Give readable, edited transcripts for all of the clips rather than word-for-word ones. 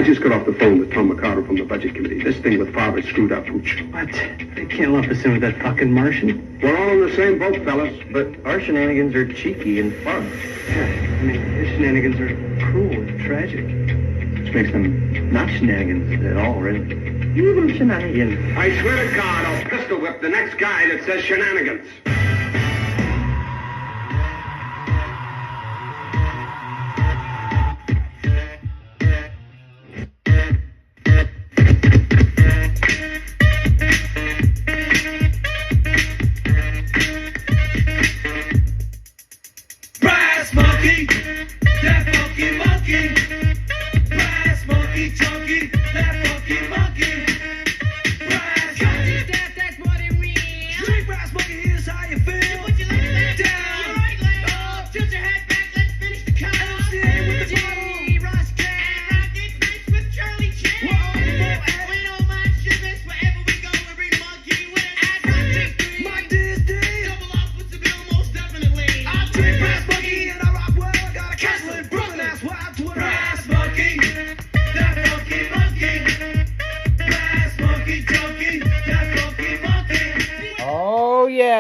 I just got off the phone with Tom McCarter from the Budget Committee. This thing with Farber's screwed up, Hooch. What? They can't lump us in with that fucking Martian. We're all in the same boat, fellas. But our shenanigans are cheeky and fun. Yeah, I mean, his shenanigans are cruel and tragic. Which makes them not shenanigans at all, really. Even shenanigans. I swear to God, I'll pistol whip the next guy that says shenanigans.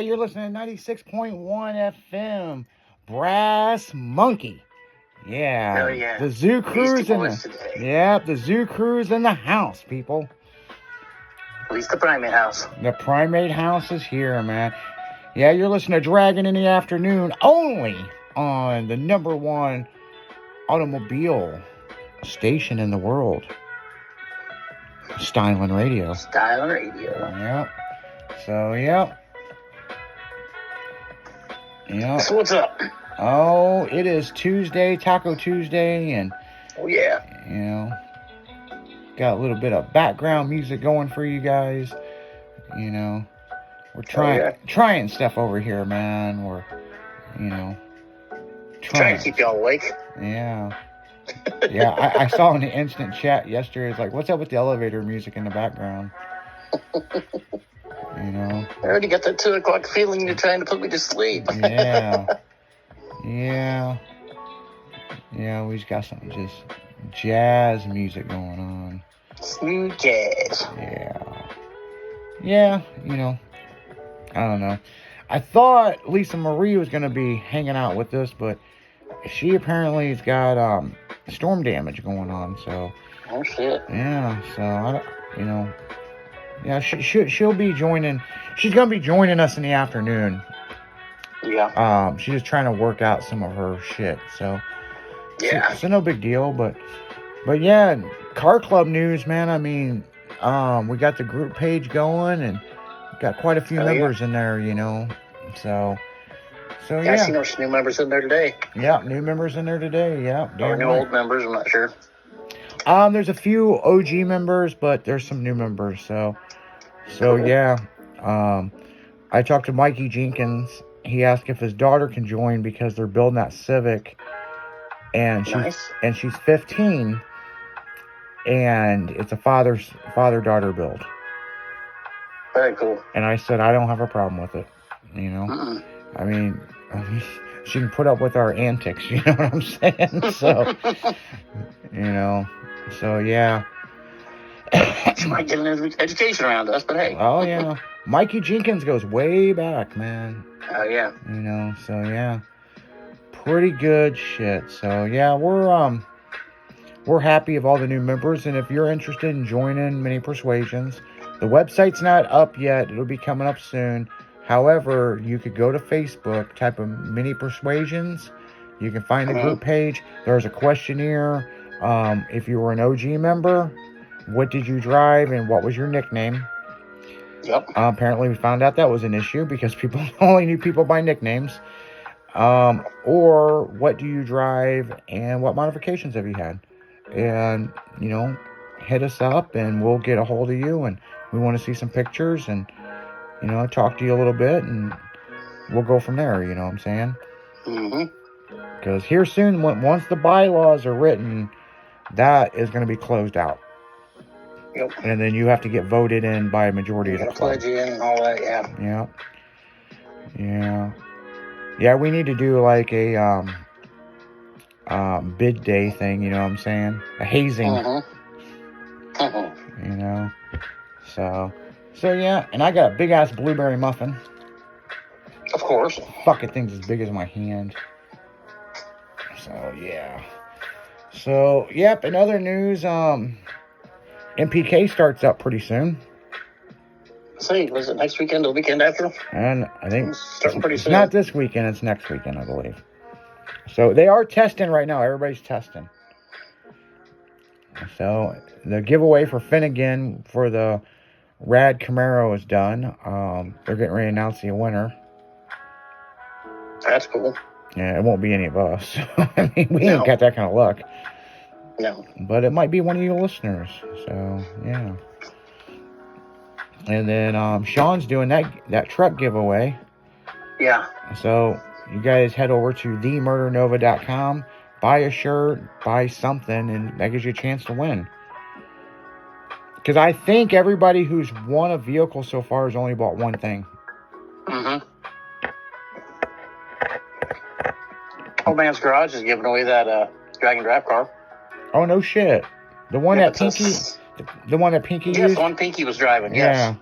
You're listening to 96.1 FM, Brass Monkey. Yeah. Oh, yeah. The Zoo Crew's in the Zoo Crew's in the house, people. At least the Primate House. The Primate House is here, man. Yeah, you're listening to Dragon in the Afternoon only on the #1 automobile station in the world. Stylin' Radio. Stylin' Radio. Yep. So, yep. Yeah. So what's up? Oh, it is Tuesday, Taco Tuesday, and oh yeah, you know, got a little bit of background music going for you guys. You know, we're trying stuff over here, man. We're, you know, trying to keep y'all awake. Yeah. Yeah, I saw in the instant chat yesterday, it's like, what's up with the elevator music in the background? You know, I already got that 2 o'clock feeling you're trying to put me to sleep. Yeah. We just got some just jazz music going on. Smooth jazz. Yeah, you know, I don't know. I thought Lisa Marie was going to be hanging out with us, but she apparently has got storm damage going on, so. Oh, shit. Yeah, so, you know. Yeah, she'll be joining. She's gonna be joining us in the afternoon. Yeah. She's just trying to work out some of her shit. So. Yeah. So no big deal, but yeah, car club news, man. I mean, we got the group page going and got quite a few members in there, you know. So yeah. I see no new members in there today. Yeah, new members in there today. Yeah. Or new old members. I'm not sure. There's a few OG members, but there's some new members. So yeah. I talked to Mikey Jenkins. He asked if his daughter can join because they're building that Civic, and she's 15, and it's a father-daughter build. Very cool. And I said I don't have a problem with it. You know, I mean, she can put up with our antics. You know what I'm saying? So, you know. So, yeah. She might get an education around us, but hey. Oh, yeah. Mikey Jenkins goes way back, man. Oh, yeah. You know, so, yeah. Pretty good shit. So, yeah, we're happy of all the new members. And if you're interested in joining Mini Persuasions, the website's not up yet. It'll be coming up soon. However, you could go to Facebook, type of Mini Persuasions. You can find the group page. There's a questionnaire. If you were an OG member, what did you drive and what was your nickname? Yep. Apparently we found out that was an issue because people only knew people by nicknames. Or what do you drive and what modifications have you had? And, you know, hit us up and we'll get a hold of you, and we want to see some pictures and, you know, talk to you a little bit, and we'll go from there, you know what I'm saying? Because here soon, once the bylaws are written, that is going to be closed out. Yep. And then you have to get voted in by a majority of the club. Pledge in and all that, yeah. Yeah. Yeah. Yeah, we need to do like a bid day thing, you know what I'm saying? A hazing You know? So yeah, and I got a big ass blueberry muffin. Of course. Fucking thing's as big as my hand. So yeah. So yep, in other news, MPK starts up pretty soon. See, was it next weekend or the weekend after? And I think Starting pretty it's soon. not this weekend, it's next weekend, I believe. So they are testing right now. Everybody's testing. So the giveaway for Finnegan for the Rad Camaro is done. They're getting ready to announce the winner. That's cool. Yeah, it won't be any of us. I mean, we No. ain't got that kind of luck. No. But it might be one of you listeners. So, yeah. And then Sean's doing that truck giveaway. Yeah. So, you guys head over to themurdernova.com, buy a shirt, buy something, and that gives you a chance to win. Because I think everybody who's won a vehicle so far has only bought one thing. Mm-hmm. Old Man's Garage is giving away that Dragon Draft car. Oh, no shit. The one Yeah, that Pinky... The one that Pinky Yes, used? the one Pinky was driving, Yeah. yes.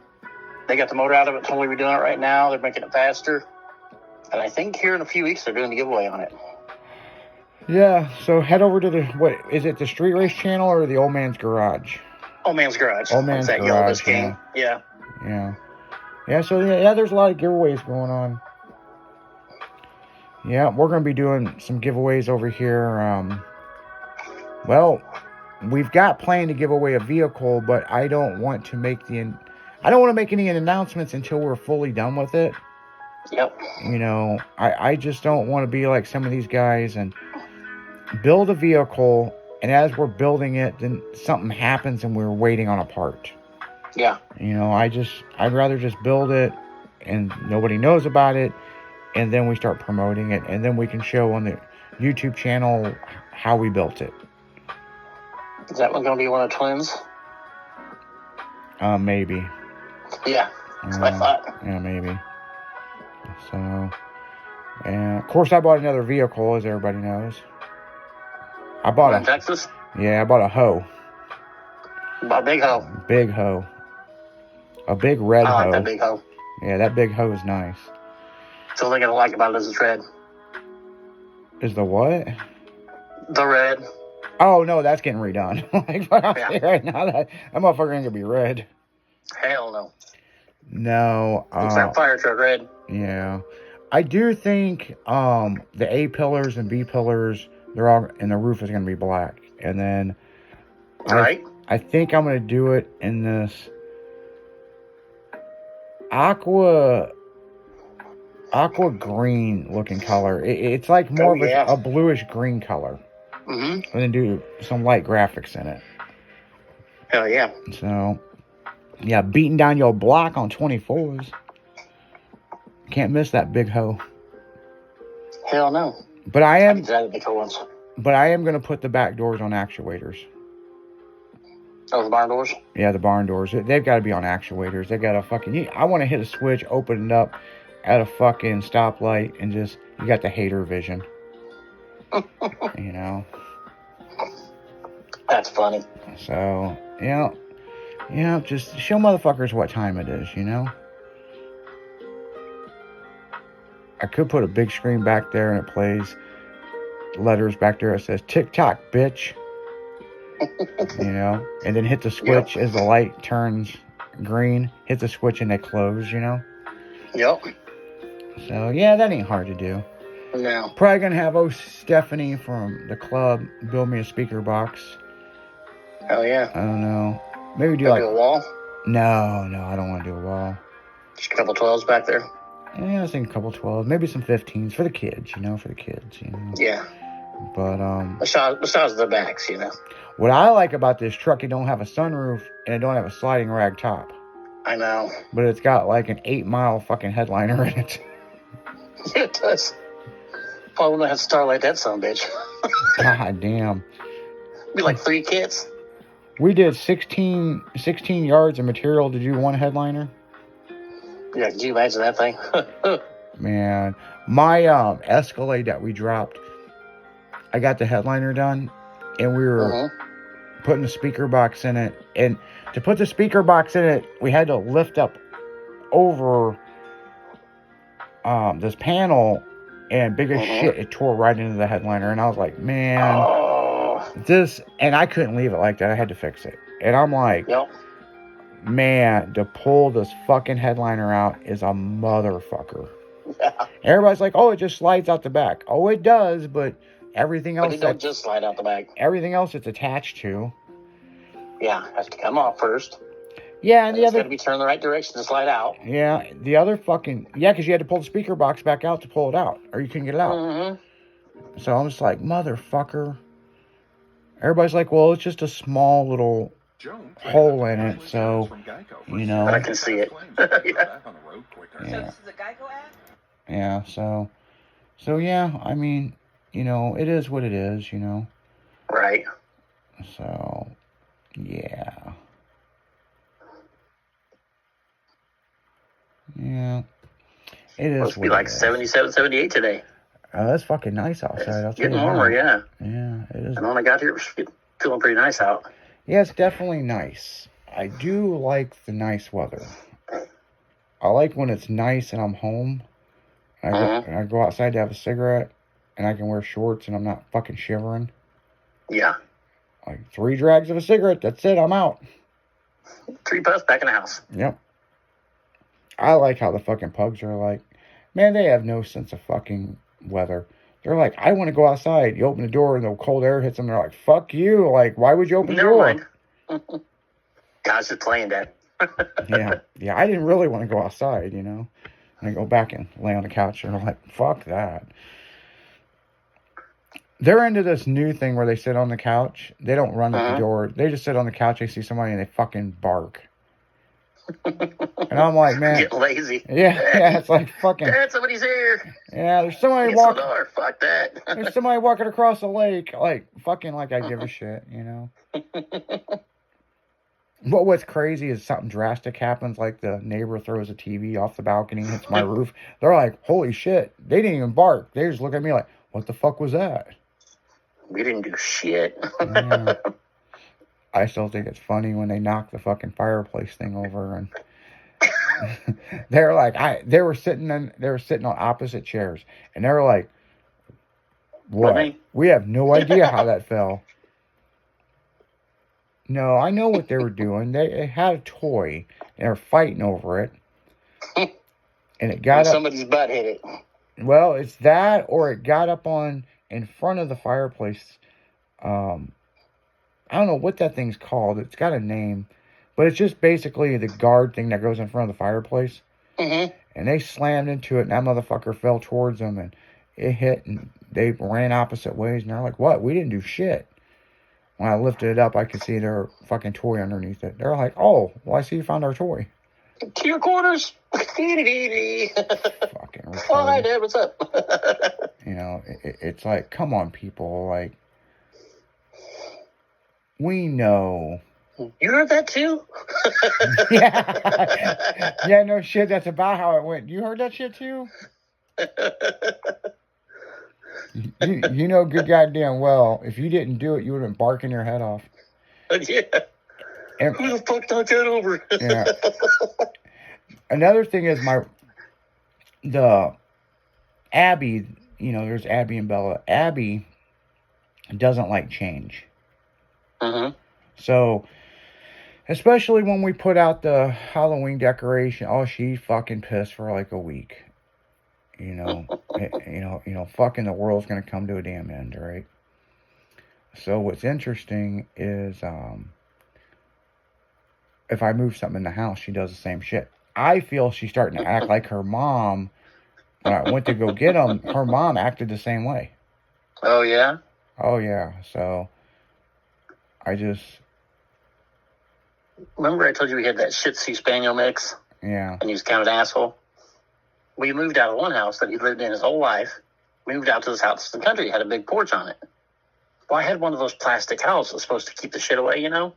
They got the motor out of it, totally redoing it right now. They're making it faster. And I think here in a few weeks they're doing the giveaway on it. Yeah, so head over to what is it, the Street Race channel or the Old Man's Garage? Old Man's Garage. Old Man's That's that Garage, Yellow game. Yeah. Yeah, so yeah, there's a lot of giveaways going on. Yeah, we're going to be doing some giveaways over here. Well, we've got planned to give away a vehicle, but I don't want to make any announcements until we're fully done with it. Yep. You know, I just don't want to be like some of these guys and build a vehicle, and as we're building it, then something happens and we're waiting on a part. Yeah. You know, I'd rather just build it and nobody knows about it, and then we start promoting it, and then we can show on the YouTube channel how we built it. Is that one going to be one of the twins? Maybe. Yeah. That's what I thought. Yeah, maybe. So, and of course I bought another vehicle, as everybody knows. I bought In Texas? I bought a hoe. A big hoe. Big hoe. A big red I hoe. like that big hoe. Yeah, that big hoe is nice. So the thing I don't like about it is it's red. Is the what? The red. Oh, no, that's getting redone. Like, what I'll Yeah. say right now, that motherfucker ain't gonna be red. Hell no. No. It's that fire truck red. Yeah. I do think the A pillars and B pillars, they're all, and the roof is gonna be black. And then Right? I think I'm gonna do it in this aqua green looking color. It's like more of a bluish green color. Mm-hmm. And then do some light graphics in it. Hell yeah. So, yeah, beating down your block on 24s. Can't miss that big hoe. Hell no. But I am Exactly big hoe ones. going to put the back doors on actuators. Oh, the barn doors? Yeah, the barn doors. They've got to be on actuators. They got to fucking... I want to hit a switch, open it up at a fucking stoplight, and just... You got the hater vision. You know? That's funny. So, just show motherfuckers what time it is, you know? I could put a big screen back there and it plays letters back there. It says, TikTok, bitch. You know? And then hit the switch as the light turns green. Hit the switch and they close, you know? Yep. So, yeah, that ain't hard to do. No. Probably gonna have Stephanie from the club build me a speaker box. Hell yeah. I don't know. Maybe do Do like... a wall? No, I don't want to do a wall. Just a couple 12s back there. Yeah, I was thinking a couple 12s, maybe some 15s for the kids, you know, you know. Yeah. But, Besides the backs, you know. what I like about this truck, it don't have a sunroof and it don't have a sliding rag top. I know. But it's got like an 8-mile fucking headliner in it. It does. Probably wouldn't have to starlight that son of a bitch. God damn. Be like 3 kids. We did 16 yards of material to do one headliner. Yeah, could you imagine that thing? Man, my Escalade that we dropped, I got the headliner done, and we were putting the speaker box in it. And to put the speaker box in it, we had to lift up over this panel, and big as shit, it tore right into the headliner. And I was like, man, this, and I couldn't leave it like that. I had to fix it. And I'm like, man, to pull this fucking headliner out is a motherfucker. Yeah. Everybody's like, oh, it just slides out the back. Oh, it does, but everything else, But it don't just slide out the back. everything else it's attached to. Yeah, it has to come off first. Yeah, and the It's other, got to be turned the right direction to slide out. yeah, the other fucking, yeah, because you had to pull the speaker box back out to pull it out, or you couldn't get it out. Mm-hmm. So I'm just like, motherfucker. Everybody's like, well, it's just a small little hole in it, so, you know. But I can see it. Yeah. So this is a Geico ad? Yeah, so yeah, I mean, you know, it is what it is, you know. Right. So, yeah. Yeah. It is Supposed to what be like it is. 77, 78 today. It's fucking nice outside. I'll It's tell you getting warmer, that. yeah. Yeah, it is. And when I got here, it was feeling pretty nice out. Yeah, it's definitely nice. I do like the nice weather. I like when it's nice and I'm home. And I go outside to have a cigarette, and I can wear shorts and I'm not fucking shivering. Yeah. Like 3 drags of a cigarette, that's it, I'm out. 3 puffs back in the house. Yep. I like how the fucking pugs are like, man, they have no sense of fucking weather. They're like, I want to go outside. You open the door and the cold air hits them. They're like, fuck you. Like, why would you open the Never door? mind. God's just playing that. Yeah, I didn't really want to go outside, you know. And I go back and lay on the couch and I'm like, fuck that. They're into this new thing where they sit on the couch. They don't run at the door. They just sit on the couch. They see somebody and they fucking bark. And I'm like, man. Get lazy. Yeah, it's like fucking. Dad, somebody's here. Yeah, there's somebody It's the walking. door. Fuck that. There's somebody walking across the lake. Like, fucking like I give a shit, you know. But what's crazy is something drastic happens, like the neighbor throws a TV off the balcony and hits my roof. They're like, holy shit. They didn't even bark. They just look at me like, what the fuck was that? We didn't do shit. Yeah. I still think it's funny when they knock the fucking fireplace thing over, and they're like, they were sitting on opposite chairs, and they were like, what? Really? We have no idea how that fell. No, I know what they were doing. They had a toy. They were fighting over it, and it got up. Somebody's butt hit it. Well, it's that, or it got up on in front of the fireplace. I don't know what that thing's called. It's got a name, but it's just basically the guard thing that goes in front of the fireplace. Mm-hmm. And they slammed into it, and that motherfucker fell towards them, and it hit, and they ran opposite ways. And they're like, "What? We didn't do shit." When I lifted it up, I could see their fucking toy underneath it. They're like, "Oh, well, I see you found our toy." To your quarters. Fucking Oh, hi, retarded. Dad. What's up? You know, it's like, come on, people. Like, we know. You heard that too? Yeah. Yeah, no shit. That's about how it went. You heard that shit too? You know good goddamn well, if you didn't do it, you would have been barking your head off. Yeah. And, Who the fuck knocked that over? yeah. Another thing is the Abby, you know, there's Abby and Bella. Abby doesn't like change. Mm-hmm. So, especially when we put out the Halloween decoration, oh, she fucking pissed for like a week. You know, fucking the world's gonna come to a damn end, right? So what's interesting is, if I move something in the house, she does the same shit. I feel she's starting to act like her mom. When I went to go get them, her mom acted the same way. Oh, yeah? Oh, yeah. So, I just... Remember I told you we had that Shih Tzu Spaniel mix? Yeah. And he was kind of an asshole? We moved out of one house that he lived in his whole life. We moved out to this house in the country. It had a big porch on it. Well, I had one of those plastic houses that's supposed to keep the shit away, you know?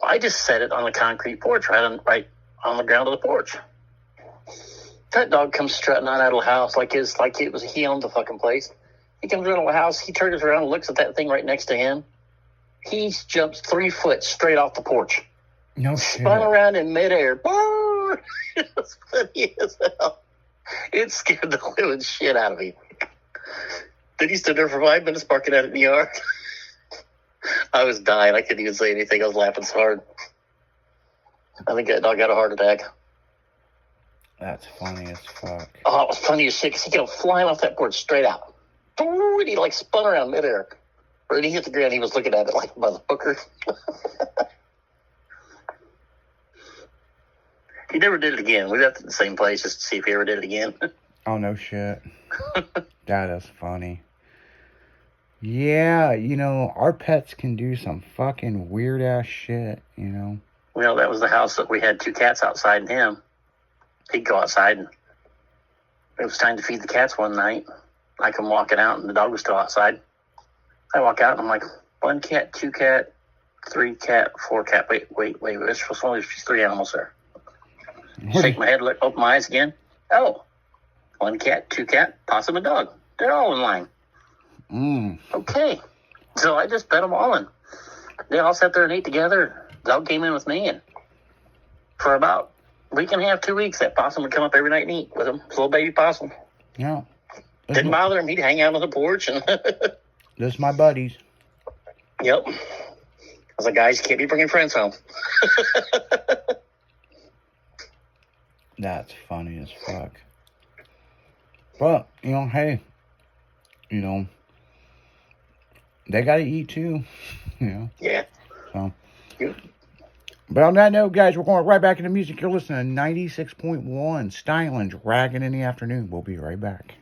I just set it on the concrete porch, right on the ground of the porch. That dog comes strutting out of the house like he owned the fucking place. He comes around the house, he turns around and looks at that thing right next to him. He jumps 3 foot straight off the porch. No shit. Spun around in midair. Boom! It was funny as hell. It scared the living shit out of me. Then he stood there for 5 minutes barking at it in the yard. I was dying. I couldn't even say anything. I was laughing so hard. I think that dog got a heart attack. That's funny as fuck. Oh, it was funny as shit because he came flying off that porch straight out. Boom! And he like spun around midair. When he hit the ground, he was looking at it like a motherfucker. He never did it again. We left at the same place just to see if he ever did it again. Oh, no shit. That is funny. Yeah, you know, our pets can do some fucking weird ass shit, you know. Well, that was the house that we had 2 cats outside and him. He'd go outside and it was time to feed the cats one night. I come walking out and the dog was still outside. I walk out and I'm like, 1 cat, 2 cat, 3 cat, 4 cat. Wait. There's only 3 animals there. Shake my head, look, open my eyes again. Oh, 1 cat, 2 cat, possum, and dog. They're all in line. Okay. So I just fed them all, and they all sat there and ate together. Dog came in with me, and for about a week and a half, 2 weeks, that possum would come up every night and eat with him. Little baby possum. Yeah. Didn't bother him. He'd hang out on the porch. And Those my buddies. Yep. I was like, guys, you can't be bringing friends home. That's funny as fuck. But, you know, hey, you know, they gotta eat too, you know. Yeah. So. Yeah. But on that note, guys, we're going right back into music. You're listening to 96.1 Styling, dragging in the afternoon. We'll be right back.